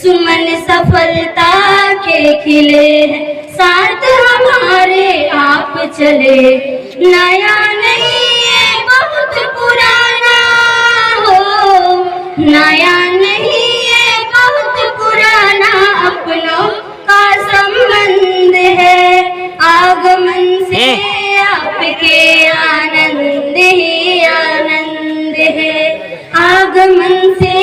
सुमन सफलता के खिले हैं, साथ हमारे आप चले। नया नहीं है बहुत पुराना हो, नया नहीं है बहुत पुराना, अपनों का संबंध है। आगमन से आपके आनंद ही आनंद है, आगमन से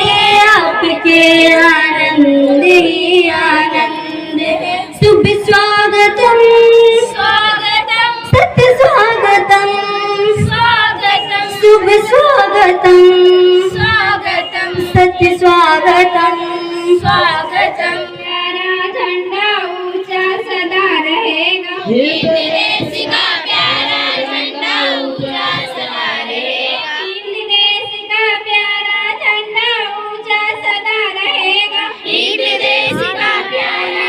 आपके आनंद ही आनंद है। शुभ स्वागतम स्वागतम, सत्य स्वागतम स्वागतम, शुभ स्वागतम स्वागतम, सत्य स्वागतम स्वागतम। प्यारा झंडा ऊंचा सदा रहेगा, हिंद देश का प्यारा झंडा ऊंचा सदा रहेगा, हिंद देश का प्यारा झंडा ऊंचा सदा रहेगा, हिंद देश का प्यारा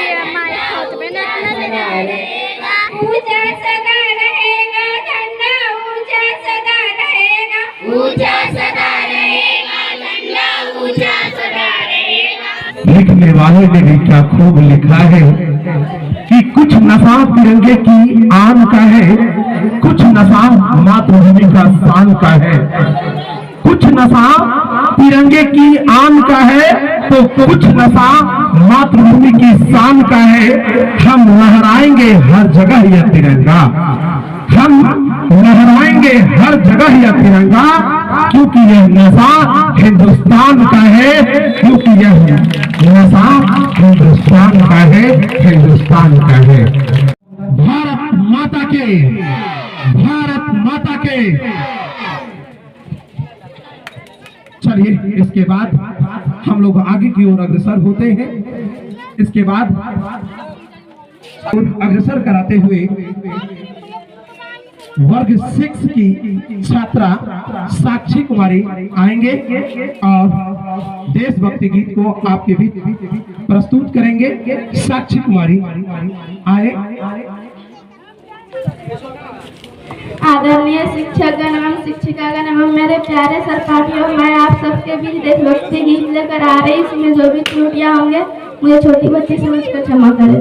ऊंचा सदा रहेगा, झंडा ऊंचा सदा रहेगा, ऊंचा सदा रहेगा, झंडा ऊंचा सदा रहेगा। लिखने वाले ने भी क्या खूब लिखा है कि कुछ नशा तिरंगे की आन का है, कुछ नशा मातृभूमि का शान का है। कुछ नशा तिरंगे की आन का है तो कुछ नशा मातृभूमि की शान का है। हम लहराएंगे हर जगह यह तिरंगा, हम लहराएंगे हर जगह यह तिरंगा, क्योंकि यह नशा हिंदुस्तान का है, क्योंकि यह नशा हिंदुस्तान का है, हिंदुस्तान का है। भारत माता के, भारत माता के। चलिए इसके बाद हम लोग आगे की ओर अग्रसर होते हैं। इसके बाद अग्रसर कराते हुए वर्ग 6 की छात्रा साक्षी कुमारी आएंगे और देशभक्ति गीत को आपके बीच प्रस्तुत करेंगे। साक्षी कुमारी आए। आदरणीय शिक्षकगण एवं शिक्षिकागण एवं मेरे प्यारे सहपाठियों, मैं आप सबके बीच देशभक्ति गीत लेकर आ रही। इसमें जो भी त्रुटियां होंगे मुझे छोटी बच्ची समझकर क्षमा करें।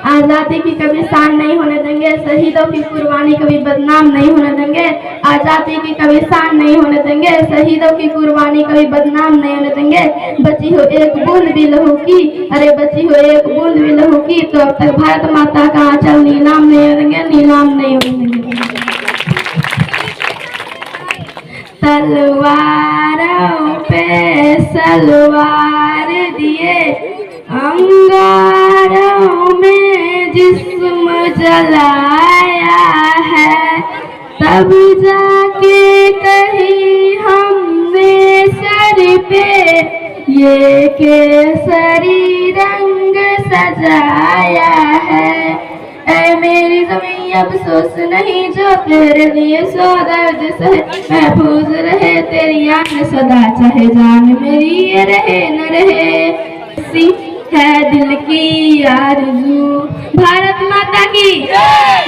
आजादी की कभी शान नहीं होने देंगे, शहीदों की कुर्बानी कभी बदनाम नहीं होने देंगे। आजादी की कभी शान नहीं होने देंगे, शहीदों की कुर्बानी कभी बदनाम नहीं होने देंगे। बची हो एक बूंद भी लहू की, अरे बची हो एक बूंद भी लहू की, तो अब तक भारत माता का आंचल नीलाम नहीं होने देंगे, नीलाम नहीं होने देंगे। तलवारों पे सलवार दिए, अंगारों में जिस्म जलाया है, तब जाके कहीं हमने सर पे ये केसरी रंग सजाया है। ऐ मेरी ज़मीं अफसोस नहीं जो तेरे लिए सो दर्द सहे, महफूज रहे तेरी आन सदा, चाहे जान मेरी ये रहे न रहे, है दिल की आरज़ू। भारत माता की,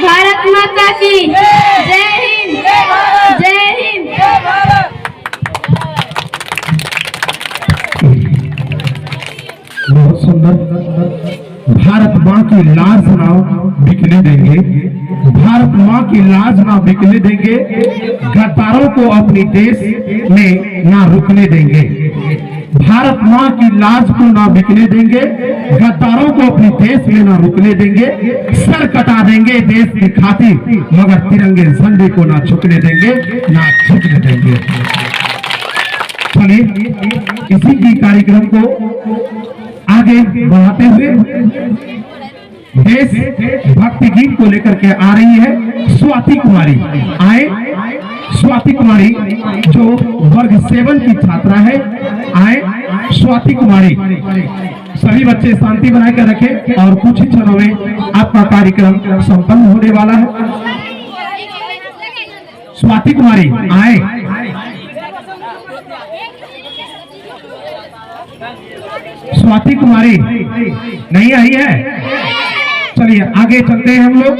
भारत माता की जय हिंद, जय हिंद। बहुत सुंदर। भारत माँ की लाज ना बिकने देंगे, भारत माँ की लाज ना बिकने देंगे, गद्दारों को अपनी देश में ना रुकने देंगे। भारत माँ की लाज को ना बिकने देंगे, गद्दारों को अपने देश में ना रुकने देंगे। सर कटा देंगे देश की खातिर, मगर तिरंगे झंडे को ना झुकने देंगे, ना झुकने देंगे। चलिए इसी की कार्यक्रम को आगे बढ़ाते हुए देश भक्ति गीत को लेकर के आ रही है स्वाति कुमारी। आए स्वाति कुमारी जो वर्ग 7 की छात्रा है। आए स्वाति कुमारी। सभी बच्चे शांति बनाकर रखें और कुछ ही क्षणों में आपका कार्यक्रम संपन्न होने वाला है। स्वाति कुमारी आए। स्वाति कुमारी नहीं आई है। चलिए आगे चलते हैं हम लोग।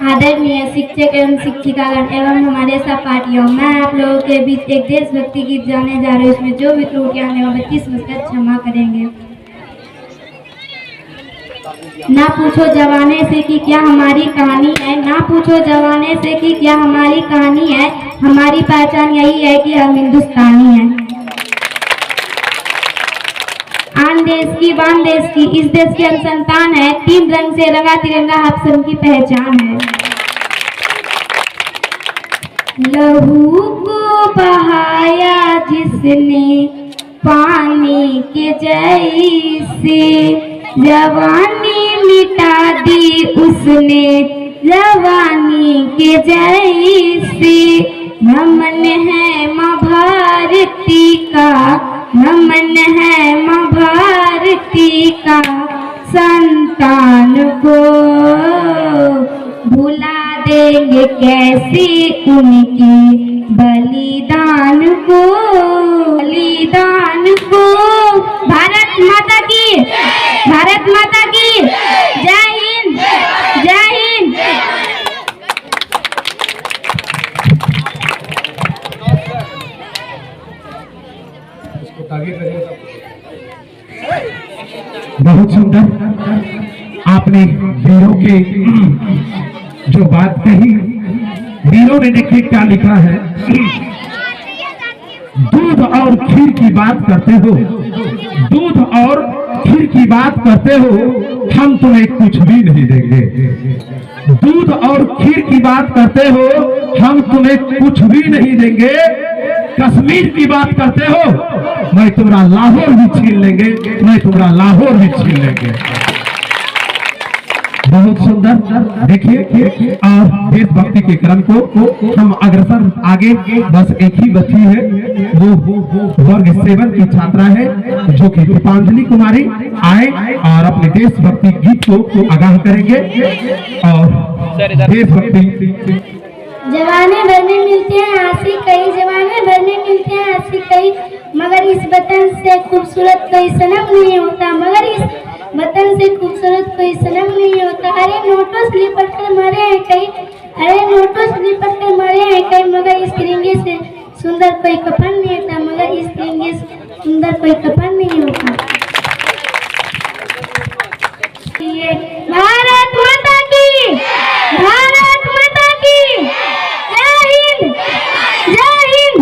आदरणीय शिक्षक एवं शिक्षिकागण एवं हमारे सहपाठियों, मैं आप लोगों के बीच एक देशभक्ति गीत गाने जा रही हूँ। इसमें जो भी त्रुटियां हैं वो 25 समझकर क्षमा करेंगे। ना पूछो जमाने से कि क्या हमारी कहानी है, ना पूछो जमाने से कि क्या हमारी कहानी है, हमारी पहचान यही है कि हम हिंदुस्तानी हैं। आन देश की बान देश की, इस देश की हम संतान है, 3 रंग से रंगा तिरंगा आप सबकी पहचान है। लहू को बहाया जिसने पानी के जैसे, जवानी मिटा दी उसने जवानी के जैसे। नमन है माँ भारती का, नमन है माँ भारती का, संतान को भुला देंगे कैसे उनकी बलिदान को, बलिदान को। भारत माता की, भारत माता की जय हिंद, जय हिंद। बहुत सुंदर आपने वीरों के जो बात कही, वीरों ने देखिए क्या लिखा है। दूध और खीर की बात करते हो, दूध और खीर की बात करते हो, हम तुम्हें कुछ भी नहीं देंगे। दूध और खीर की बात करते हो, हम तुम्हें कुछ भी नहीं देंगे। कश्मीर की बात करते हो, मैं तुम्हारा लाहौर भी छीन लेंगे, मैं तुम्हारा लाहौर भी छीन लेंगे। बहुत सुंदर देखिए। और देशभक्ति के क्रम को हम अग्रसर आगे, बस एक ही बच्ची है, वो वर्ग 7 की छात्रा है जो कि दीपांजलि कुमारी आए और अपने देशभक्ति गीत को आगाह करेंगे। और देशभक्ति जवाने भर में मिलते हैं आशिक कई, जवाने भर में मिलते हैं आशिक कई, मगर इस वतन से खूबसूरत कोई सनम नहीं होता, मगर इस वतन से खूबसूरत कोई सनम नहीं होता। अरे नोटों से लिपट कर मरे हैं कई, अरे नोटों से लिपट कर मरे हैं कई, मगर इस तिरंगे से सुंदर कोई कफन नहीं होता, मगर इस तिरंगे से सुंदर कोई कफन नहीं होता। भारत माता की, भारत माता की जय हिंद, जय हिंद।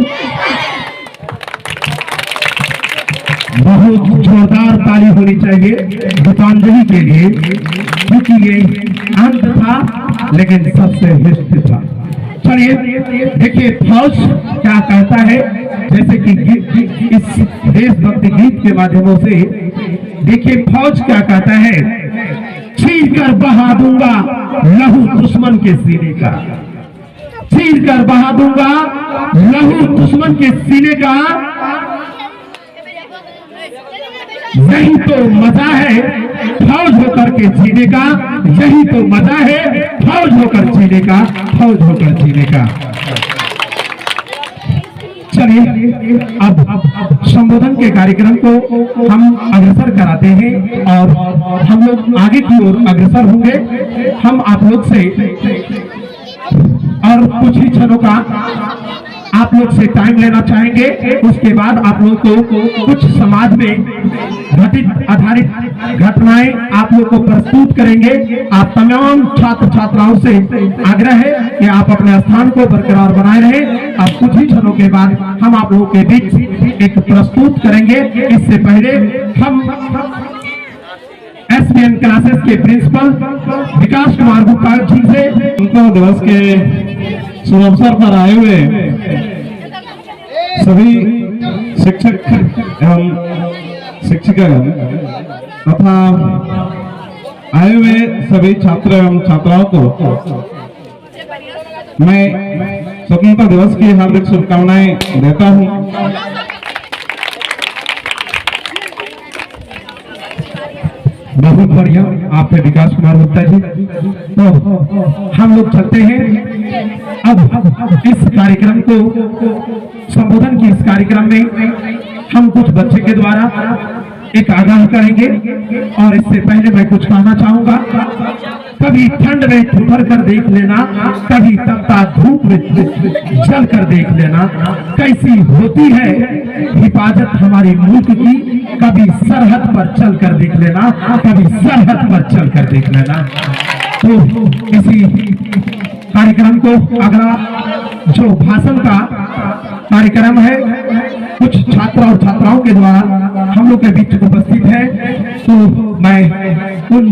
बहुत जोरदार ताली होनी चाहिए गीतांजलि के लिए, क्योंकि ये अंत था लेकिन सबसे हिस्ट था। चलिए देखिए फौज क्या कहता है, जैसे कि इस देशभक्ति गीत के माध्यमों से देखिए फौज क्या कहता है। छीन कर बहा दूंगा लहू दुश्मन के सीने का, छीन कर बहा दूंगा लहू दुश्मन के सीने का। यही तो मजा है फौज होकर के जीने का, यही तो मजा है फौज होकर जीने का, फौज होकर जीने का। चलिए अब संबोधन के कार्यक्रम को हम अग्रसर कराते हैं और हम लोग आगे की ओर अग्रसर होंगे। हम आप लोग से और कुछ ही क्षणों का आप लोग से टाइम लेना चाहेंगे। उसके बाद आप लोग को कुछ समाज में घटित आधारित घटनाएं आप लोग को प्रस्तुत करेंगे। आप तमाम छात्र छात्राओं से आग्रह है कि आप अपने स्थान को बरकरार बनाए रहें। अब कुछ ही क्षणों के बाद हम आप लोगों के बीच एक प्रस्तुत करेंगे। इससे पहले हम SBN क्लासेस के प्रिंसिपल विकास कुमार गुप्ता जी से गणतंत्र दिवस के शुभ अवसर पर आए हुए सभी शिक्षक एवं शिक्षिकागण तथा आए हुए सभी छात्र एवं छात्राओं को मैं स्वतंत्रता दिवस की हार्दिक शुभकामनाएं देता हूं। बहुत बढ़िया, आप है विकास कुमार गुप्ता जी। तो हम लोग चलते हैं अब इस कार्यक्रम को, संबोधन की इस कार्यक्रम में हम कुछ बच्चे के द्वारा एक आगाह करेंगे। और इससे पहले मैं कुछ कहना चाहूंगा, कभी ठंड में ठिठुर कर देख लेना, कभी तपता धूप में जल कर देख लेना, कैसी होती है हिफाजत हमारे मुल्क की। कभी सरहद पर चल कर देख लेना, कभी सरहद पर चल कर देख लेना। तो इसी कार्यक्रम को अगला जो भाषण का कार्यक्रम है, कुछ छात्र और छात्राओं के द्वारा हम लोग के बीच उपस्थित है। तो मैं उन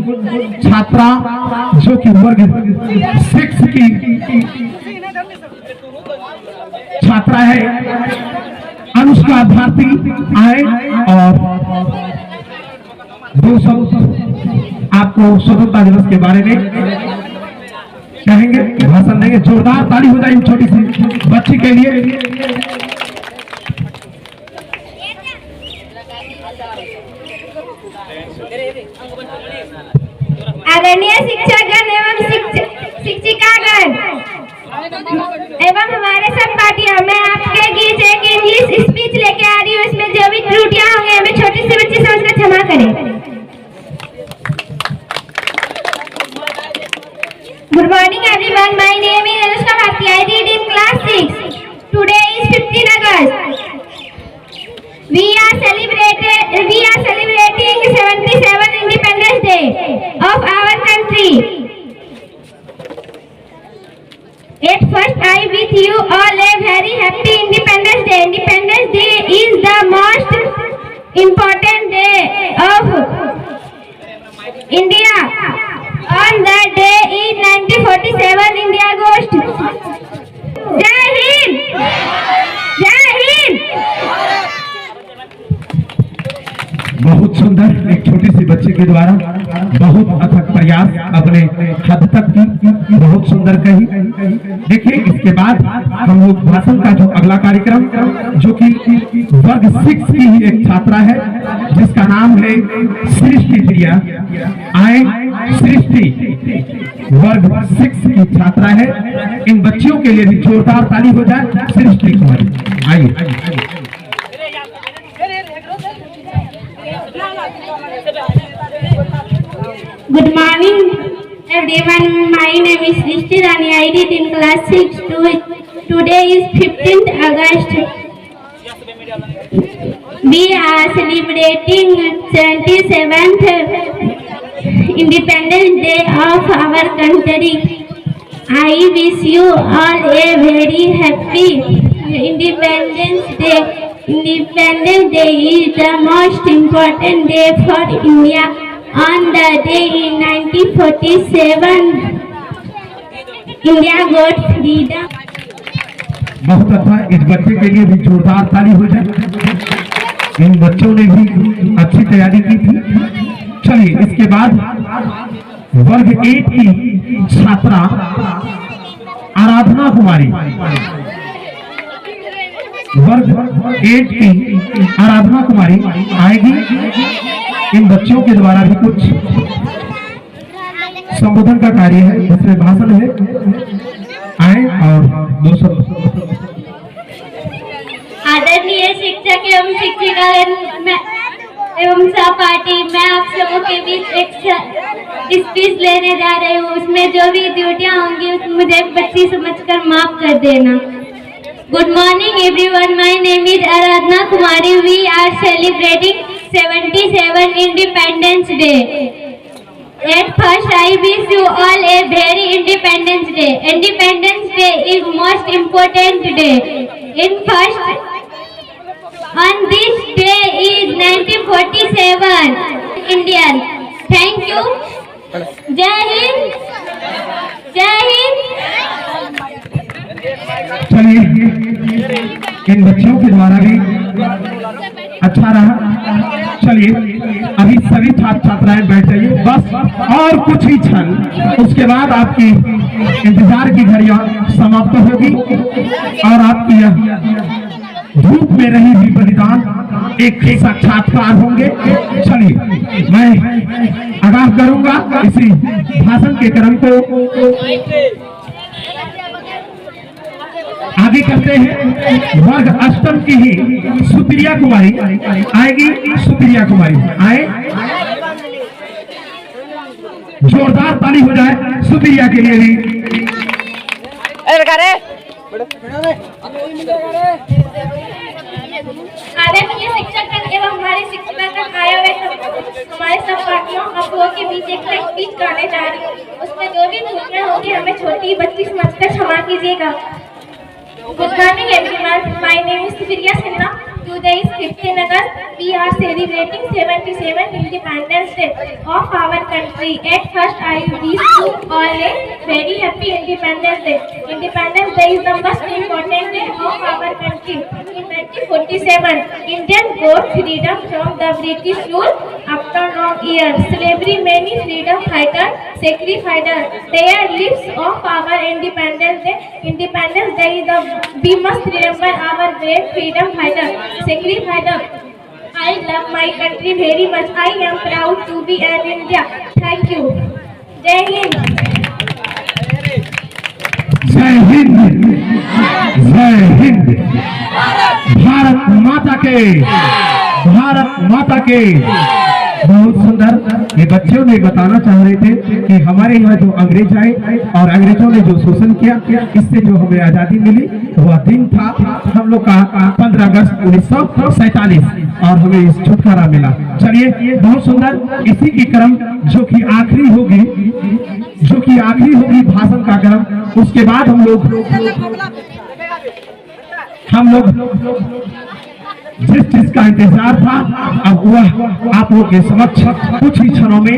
छात्रा जो कि वर्ग 6 की छात्रा है अनुष्का भारती आए और 2 शब्द आपको स्वतंत्रता दिवस के बारे में कहेंगे, भाषण देंगे। जोरदार ताली हो जाए इन छोटी सी बच्ची के लिए। आदरणीय शिक्षकगण एवं शिक्षिकागण एवं हमारे सहपाठियों, मैं आपके बीच एक इंग्लिश स्पीच लेके आ रही हूँ। इसमें जो भी त्रुटियां होंगी हमें छोटी सी बच्ची समझकर क्षमा करें। Good morning everyone, my name is Anushka Bharti. I read in class 6. Today is 15 August. We are celebrating 77 Independence Day of our country. At first, I wish you all a very happy Independence Day. Independence Day is the most important day of India. On that day in 1947, India goes. Jai Hind! Jai Hind! बहुत सुंदर एक छोटी सी बच्ची के द्वारा बहुत अथक प्रयास अपने हद तक की, बहुत सुंदर कही। देखिए इसके बाद हम लोग भाषण का जो अगला कार्यक्रम जो कि वर्ग 6 की ही एक छात्रा है जिसका नाम है सृष्टि प्रिया आए। सृष्टि वर्ग 6 की छात्रा है। इन बच्चियों के लिए भी जोरदार ताली हो जाए। सृष्टि कुमारी आइए। Good morning everyone, my name is Srishti Rani. I read in class 6. Today is 15th August. We are celebrating 77th Independence Day of our country. I wish you all a very happy Independence Day. Independence Day is the most important day for India. On the day in 1947, India got freedom. बहुत अच्छा, इस बच्चे के लिए भी जोरदार ताली हो जाए। इन बच्चों ने भी अच्छी तैयारी की थी। चलिए इसके बाद वर्ग 8 की छात्रा आराधना कुमारी, वर्ग 8 की आराधना कुमारी आएगी। इन बच्चों के द्वारा भी कुछ संबोधन का कार्य है, जिसमें भाषण है। आए और 2 शब्द। आदरणीय शिक्षक एवं शिक्षिका एवं सहपाठी, मैं आप सबों के बीच एक स्पीच लेने जा रही हूँ। उसमें जो भी त्रुटियां होंगी मुझे बच्ची समझकर माफ कर देना। Good morning everyone, my name is Aradhana Kumari. We are celebrating 77 Independence Day. At first, I wish you all a very Independence Day. Independence Day is most important day. On this day is 1947 Indian. Thank you. Jai Hind. Jai Hind. चलिए इन बच्चों के द्वारा भी अच्छा रहा। चलिए अभी सभी छात्र छात्राएं बैठ जाइए बस, और कुछ ही क्षण उसके बाद आपकी इंतजार की घड़ियां समाप्त होगी और आपकी धूप में रही भी बलिदान एक साक्षात्कार होंगे। चलिए मैं आगाह करूंगा इसी भाषण के क्रम को। आगे करते हैं वर्ग अष्टम की ही सुप्रिया कुमारी आएगी। सुप्रिया कुमारी आए, जोरदार ताली हो जाए सुप्रिया के लिए भी। आदरणीय शिक्षक एवं हमारे शिक्षक आए हुए हमारे सब पार्टियों अफवाहों के बीच एक स्पीच गाने जा रही हूँ। उसमें जो भी त्रुटियां होगी हमें छोटी बच्ची समझकर क्षमा कीजिएगा। Good morning everyone. My name is Supriya Sinha. Today is 15 August. We are celebrating 77 Independence Day of our country. At first, I wish you all a very happy Independence Day. Independence Day is the most important day of our country. In 1947, Indian got freedom from the British rule. After long years, slavery, many freedom fighters sacrificed their lives of our Independence Day. Independence Day is the we must remember our great freedom fighter, sacrificer. I love my country very much. I am proud to be an India. Thank you. Jai Hind. जय हिंद, जय हिंद। भारत माता के, भारत माता के। बहुत सुंदर। ये बच्चों ने बताना चाह रहे थे कि हमारे यहाँ जो अंग्रेज आए और अंग्रेजों ने जो शोषण किया, इससे जो हमें आजादी मिली वह दिन था हम लोग का 15 अगस्त 1947 और हमें इस छुटकारा मिला। चलिए, बहुत सुंदर। इसी की क्रम जो कि आखिरी होगी, जो कि आखिरी होगी भाषण का क्रम, उसके बाद हम लोग जिस चीज का इंतजार था अब वह आप लोग के समक्ष कुछ ही क्षणों में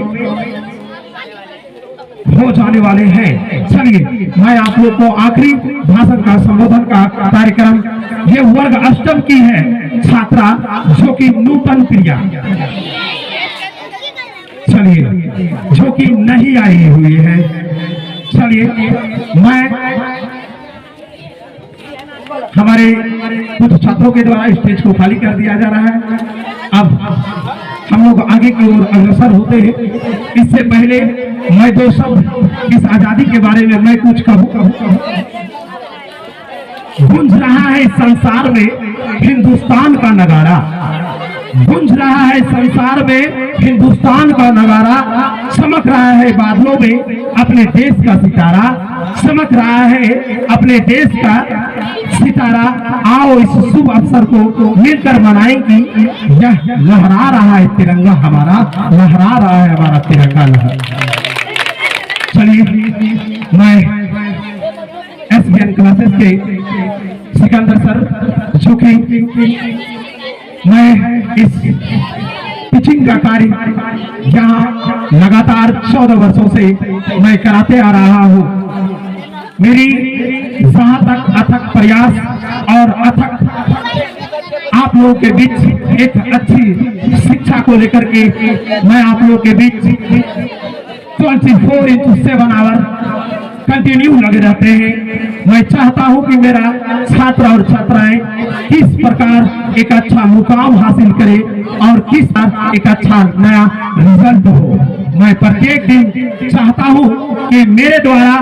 हो जाने वाले हैं। चलिए, मैं आप लोग को आखिरी भाषण का संबोधन का कार्यक्रम, ये वर्ग अष्टम की है छात्रा जो कि नूतन प्रिया, चलिए, जो कि नहीं आई हुई है। चलिए, मैं हमारे कुछ छात्रों के द्वारा स्टेज को खाली कर दिया जा रहा है। अब हम लोग आगे की ओर अग्रसर होते हैं। इससे पहले मैं दो शब्द इस आजादी के बारे में मैं कुछ कहूँ। गूंज रहा है संसार में हिंदुस्तान का नगारा, गूंज रहा है संसार में हिंदुस्तान का नगारा, चमक रहा है बादलों में अपने देश का सितारा, चमक रहा है अपने देश का सितारा। आओ इस शुभ अवसर को मिलकर मनाएंगे। यह लहरा रहा है तिरंगा हमारा, लहरा रहा है हमारा तिरंगा लहर। चलिए, मैं SBN क्लासेस के सिकंदर सर, जो कि मैं इस टीचिंग का कार्य यहाँ लगातार 14 वर्षों से मैं कराते आ रहा हूँ। मेरी जहाँ तक अथक प्रयास और अथक आप लोगों के बीच एक अच्छी शिक्षा को लेकर के मैं आप लोगों के बीच 24/7 आवर कंटिन्यू लगे रहते हैं। मैं चाहता हूं कि मेरा छात्र और छात्राएं किस प्रकार एक अच्छा मुकाम हासिल करे और किस तरह एक अच्छा नया रिजल्ट हो। मैं प्रत्येक दिन चाहता हूं कि मेरे द्वारा,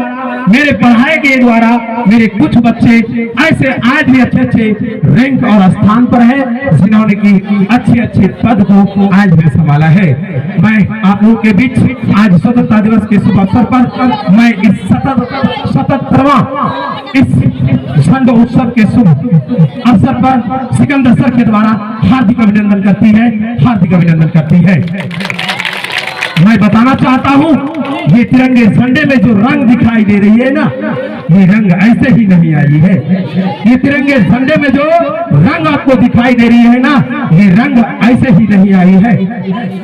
मेरे पढ़ाई के द्वारा मेरे कुछ बच्चे ऐसे आज भी अच्छे अच्छे रैंक और स्थान पर है, जिन्होंने की अच्छे अच्छे पद को आज भी संभाला है। मैं आप लोगों के बीच आज स्वतंत्रता दिवस के शुभ अवसर पर मैं इस 77वां इस झंडा उत्सव के शुभ अवसर पर सिकंदर सर के द्वारा हार्दिक अभिनंदन करती है, हार्दिक अभिनंदन करती है। मैं बताना चाहता हूँ, ये तिरंगे झंडे में जो रंग दिखाई दे रही है ना, ये रंग ऐसे ही नहीं आई है। ये तिरंगे झंडे में जो रंग आपको दिखाई दे रही है ना, ये रंग ऐसे ही नहीं आई है।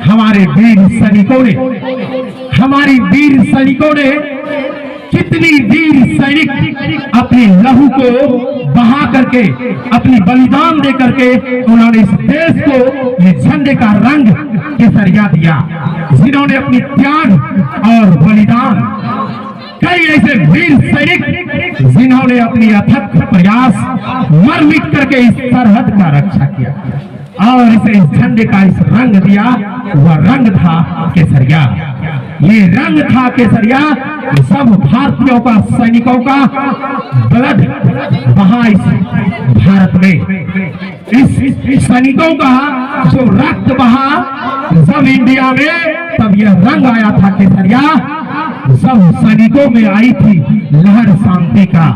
हमारे वीर सैनिकों ने, हमारी वीर सैनिकों ने, कितनी वीर सैनिक अपने लहू को बहा करके, अपनी बलिदान दे करके उन्होंने इस देश को ये झंडे का रंग केसरिया दिया, जिन्होंने अपनी त्याग और बलिदान, कई ऐसे वीर सैनिक जिन्होंने अपनी अथक प्रयास मर मिट करके इस सरहद का रक्षा किया। और इसे इस झंडे का इस रंग दिया, वह रंग था केसरिया। ये रंग था केसरिया। सब भारतीयों का, सैनिकों का ब्लड बहा इस भारत में। इस सैनिकों का जो रक्त बहा जब इंडिया में, तब यह रंग आया था केसरिया। सब सैनिकों में आई थी लहर शांति का।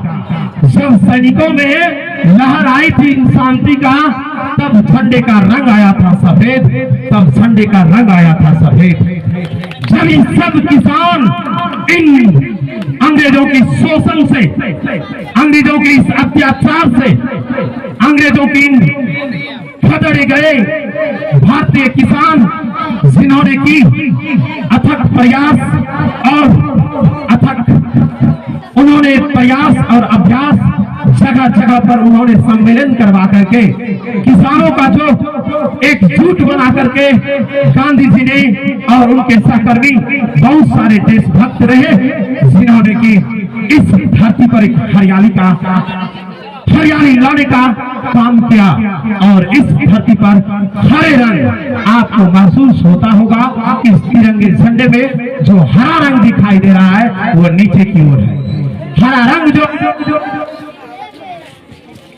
जब सैनिकों में लहर आई थी शांति का, तब झंडे का रंग आया था सफेद। तब झंडे का रंग आया था सफेद। जब इन सब किसान इन अंग्रेजों की शोषण से, अंग्रेजों के इस अत्याचार से, अंग्रेजों की इन खदेड़े गए भारतीय किसान, जिन्होंने की अथक प्रयास और अथक उन्होंने प्रयास और अभ्यास, जगह जगह पर उन्होंने सम्मेलन करवा करके किसानों का जो एकजुट बना करके गांधी जी ने और उनके सहकर्मी बहुत सारे देशभक्त रहे, जिन्होंने की इस धरती पर एक हरियाली लाने का काम किया। और इस धरती पर हरे रंग आपको महसूस होता होगा कि इस तिरंगे झंडे में जो हरा रंग दिखाई दे रहा है वो नीचे की ओर है। हरा रंग जो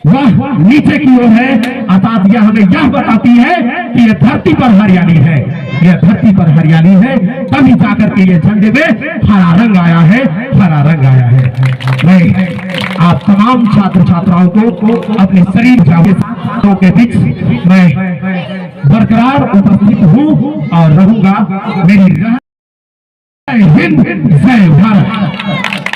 वह नीचे की ओर है, अर्थात यह हमें यह बताती है कि यह धरती पर हरियाली है। यह धरती पर हरियाली है, तभी जाकर के ये झंडे में हरा रंग आया है, हरा रंग आया है। मैं आप तमाम छात्र छात्राओं को अपने शरीर जागरूकों के बीच मैं बरकरार उपस्थित हूँ और रहूंगा। मेरी जय हिंद, जय भारत।